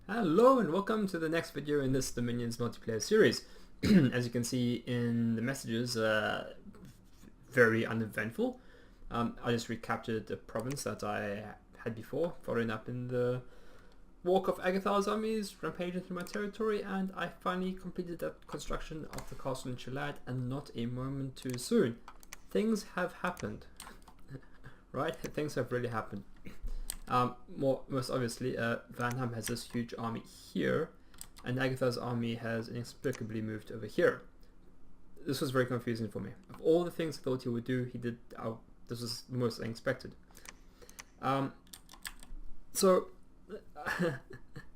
Hello and welcome to the next video in this Dominions multiplayer series. As you can see in the messages, very uneventful. I just recaptured the province that I had before, following up in the walk of Agathar's armies, rampaging through my territory, and I finally completed that construction of the castle in Chalad, and not a moment too soon. Things have happened, right? Things have really happened. Most obviously, Vanham has this huge army here, and Agatha's army has inexplicably moved over here. This was very confusing for me. Of all the things I thought he would do, he did. This was the most unexpected. So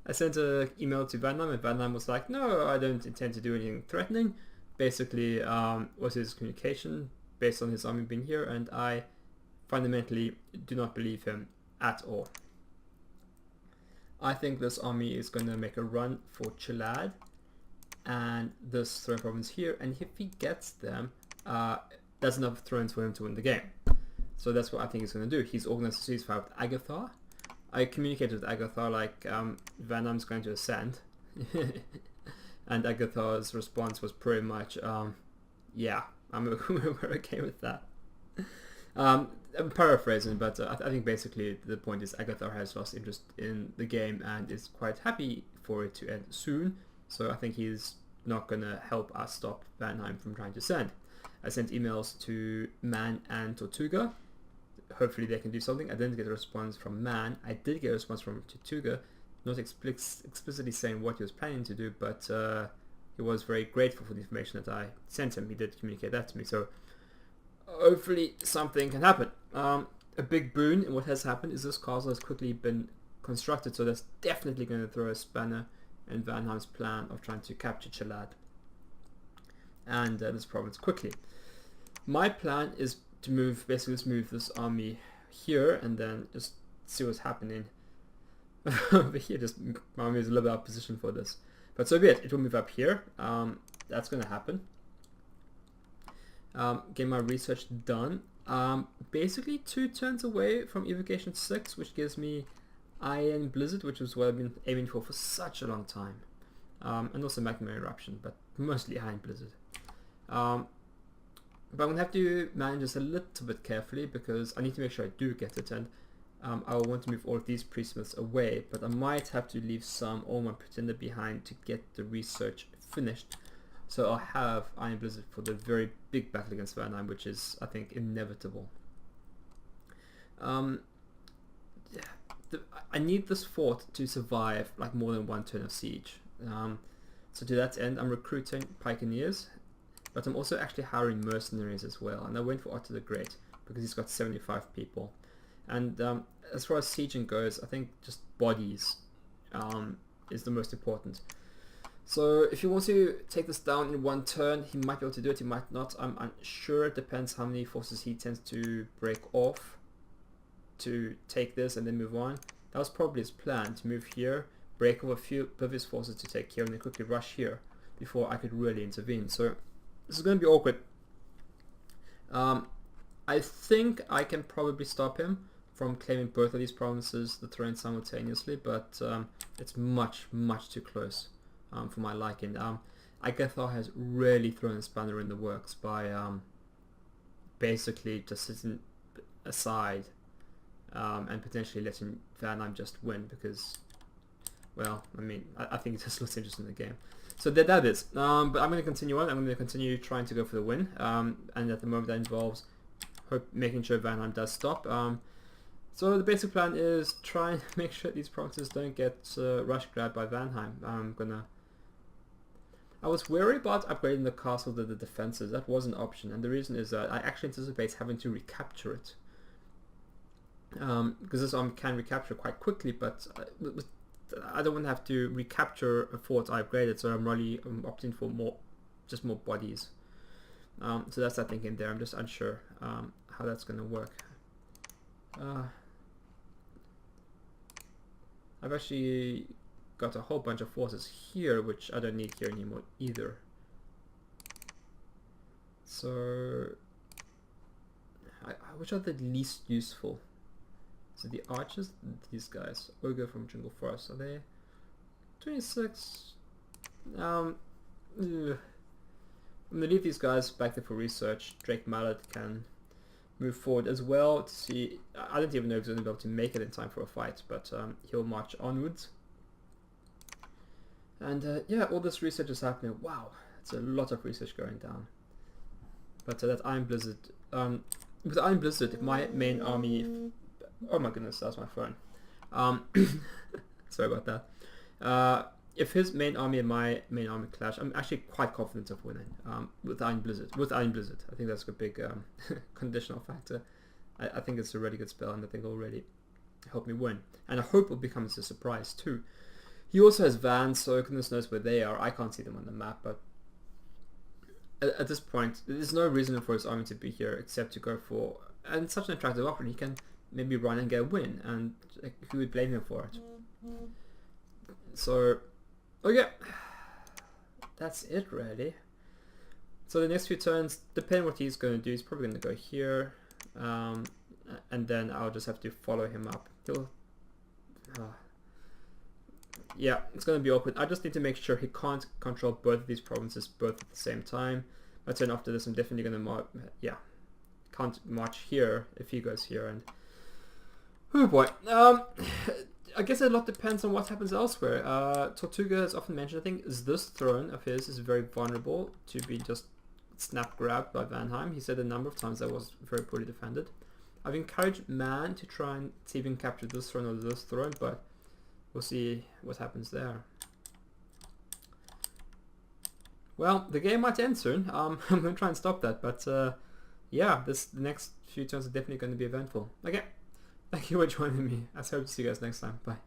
I sent an email to Vanham, and Vanham was like, "No, I don't intend to do anything threatening." Basically, was his communication based on his army being here, and I fundamentally do not believe him at all. I think this army is going to make a run for Chalad and this throne province here, and if he gets them, that's enough thrones for him to win the game. So that's what I think he's going to do. He's organized a ceasefire with Agathar. I communicated with Agathar like Vanham's going to ascend, and Agathar's response was pretty much, yeah, we're okay with that. I'm paraphrasing, but I think basically the point is Agathar has lost interest in the game and is quite happy for it to end soon. So I think he's not going to help us stop Vanheim from trying to send. I sent emails to Man and Tortuga. Hopefully they can do something. I didn't get a response from Man. I did get a response from Tortuga, not explicitly saying what he was planning to do, but he was very grateful for the information that I sent him. He did communicate that to me. So hopefully something can happen. A big boon in what has happened is this castle has quickly been constructed, so that's definitely going to throw a spanner in Vanheim's plan of trying to capture Chalad and this province quickly. My plan is to move this army here and then just see what's happening over here. Just my army is a little bit out of position for this, but so be it. It will move up here. That's going to happen. Get my research done. Basically 2 turns away from Evocation 6, which gives me Iron Blizzard, which is what I've been aiming for such a long time. And also Magma Eruption, but mostly Iron Blizzard. But I'm going to have to manage this a little bit carefully because I need to make sure I do get it, and I will want to move all of these priestsmiths away, but I might have to leave some Orma Pretender behind to get the research finished. So I'll have Iron Blizzard for the very big battle against Vanheim, which is, I think, inevitable. I need this fort to survive like more than 1 turn of siege. So to that end, I'm recruiting Pikeneers, but I'm also actually hiring mercenaries as well. And I went for Otto the Great because he's got 75 people. And as far as sieging goes, I think just bodies is the most important. So if he wants to take this down in 1 turn, he might be able to do it, he might not. I'm unsure. It depends how many forces he tends to break off to take this and then move on. That was probably his plan, to move here, break off a few of his forces to take here, and then quickly rush here before I could really intervene. So this is going to be awkward. I think I can probably stop him from claiming both of these provinces, the throne, simultaneously, but it's much, much too close. For my liking. Agathar has really thrown a spanner in the works by basically just sitting aside and potentially letting Vanheim just win because, well, I mean, I think it just looks interesting in the game. So that is. But I'm going to continue on. I'm going to continue trying to go for the win. And at the moment that involves making sure Vanheim does stop. So the basic plan is try and make sure these provinces don't get rush grabbed by Vanheim. I was wary about upgrading the castle to the defenses. That was an option, and the reason is that I actually anticipate having to recapture it. Because this army can recapture quite quickly, but I don't want to have to recapture a fort I upgraded, so I'm opting for more bodies. So that's that thinking there. I'm just unsure how that's going to work. I've actually got a whole bunch of forces here, which I don't need here anymore either. So, which are the least useful? So the archers, these guys, Ogre from Jungle Forest, are they? 26. Ugh. I'm gonna leave these guys back there for research. Drake Mallet can move forward as well to see. I don't even know if he's gonna be able to make it in time for a fight, but he'll march onwards. And yeah, all this research is happening. Wow, it's a lot of research going down. But that Iron Blizzard, with Iron Blizzard, if my main army, oh my goodness, that's my phone. Sorry about that. If his main army and my main army clash, I'm actually quite confident of winning with Iron Blizzard. I think that's a big conditional factor. I think it's a really good spell, and I think it'll really help me win. And I hope it becomes a surprise too. He also has vans, so goodness knows where they are. I can't see them on the map, but at this point, there's no reason for his army to be here except to go for, and it's such an attractive option. He can maybe run and get a win, and who would blame him for it? So, okay, that's it really. So the next few turns, depending what he's going to do, he's probably going to go here, and then I'll just have to follow him up. He'll, yeah, it's going to be awkward. I just need to make sure he can't control both of these provinces both at the same time. My turn after this, I'm definitely going to can't march here if he goes here, and oh boy. I guess a lot depends on what happens elsewhere. Tortuga is often mentioned. I think this throne of his is very vulnerable to be just snap grabbed by Vanheim. He said a number of times that was very poorly defended. I've encouraged Man to try and see if he can capture this throne or this throne, but we'll see what happens there. Well, the game might end soon. I'm going to try and stop that, but yeah, the next few turns are definitely going to be eventful. Okay, thank you for joining me. I hope to see you guys next time. Bye.